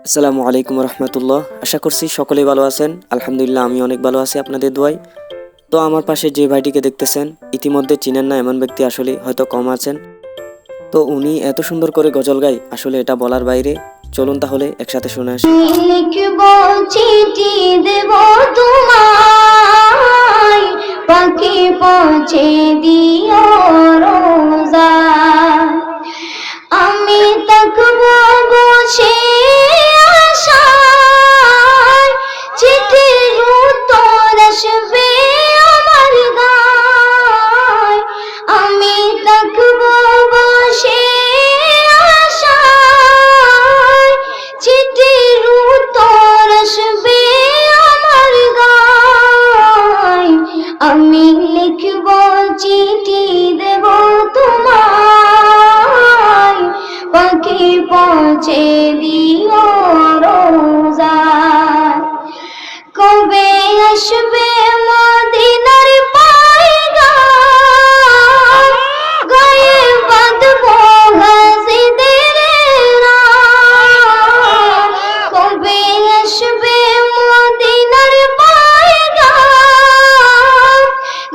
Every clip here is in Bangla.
আসসালামু আলাইকুম রহমতুল্লাহ। আশা করছি সকলেই ভালো আছেন। আলহামদুলিল্লাহ আমি অনেক ভালো আছি আপনাদের দোয়ায়। তো আমার পাশে যে ভাইটিকে দেখতেছেন ইতিমধ্যে চিনেন না এমন ব্যক্তি আসলে হয়তো কম আছেন। তো উনি এত সুন্দর করে গজল গায়, আসলে এটা বলার বাইরে। চলুন তাহলে একসাথে শুনে আসি। লিখবো চিঠি দেব তোমায়, পাখি পৌঁছে দিও রোজা। আমি থাকবো বসে আশায়, চিঠির উত্তর আসবে আমার গায়। আমি থাকবো বসে আশায়, চিঠির উত্তর আসবে আমার গায়। আমি লিখবো চিঠি দেব তোমায়, পাখি পৌঁছে দিও রোজা। কবে আসবে মদিনার পায়গাম, গায়ে বাঁধবো হাসিদের রাম। কবে আসবে মদিনার পায়গাম,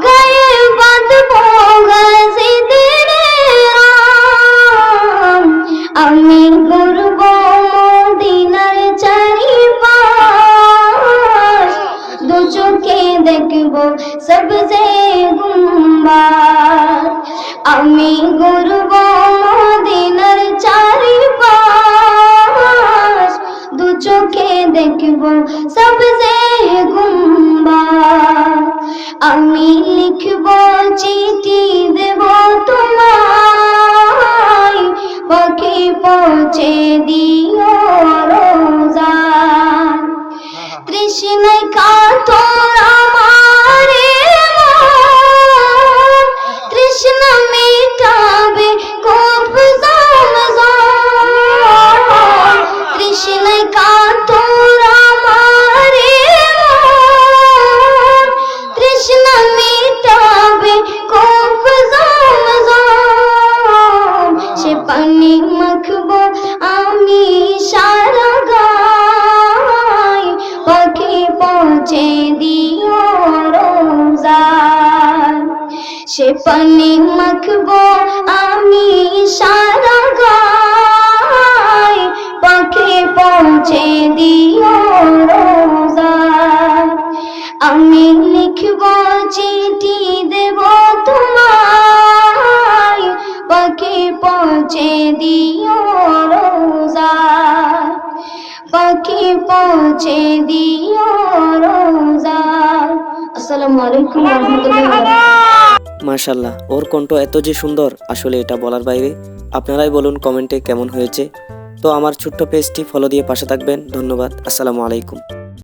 গায়ে বাঁধবো হাসিদের রাম। আমি ঘুরব মদিনার চারিপাশ, দু চোখে দেখব সবজে গুম্বাদ। আমি ঘুরব মদিনার চারিপাশ, দু চোখে দেখব সবজে গুম্বাদ। আমি লিখব চিঠি দেব তোমায়, পাখি পৌঁছে দিও রোজা। তৃষ্ণায় কাতর আমার মন, তৃষ্ণা মেটাবে কোপ জমজম। তৃষ্ণায় কাতর আমার মন, তৃষ্ণা মেটাবে কোপ জমজম। সে পানি মাখবো আমি সারা গায়, পাখি পৌঁছে দিও রোজা। সে পানি মাখবো আমি সারা গায়, পাখি পৌঁছে দিও রোজা। আমি লিখবো চিঠি দেব তোমায়, পাখি পৌঁছে দিও রোজা। পাখি পৌঁছে দিও রোজা। আসসালামু আলাইকুম ওয়া রাহমাতুল্লাহি ওয়া বারাকাতুহু। মাশাআল্লাহ, ওর কণ্ঠ এত যে সুন্দর, আসলে এটা বলার বাইরে। আপনারাই বলুন কমেন্টে কেমন হয়েছে। তো আমার ছোট্ট পেজটি ফলো দিয়ে পাশে থাকবেন। ধন্যবাদ। আসসালামু আলাইকুম।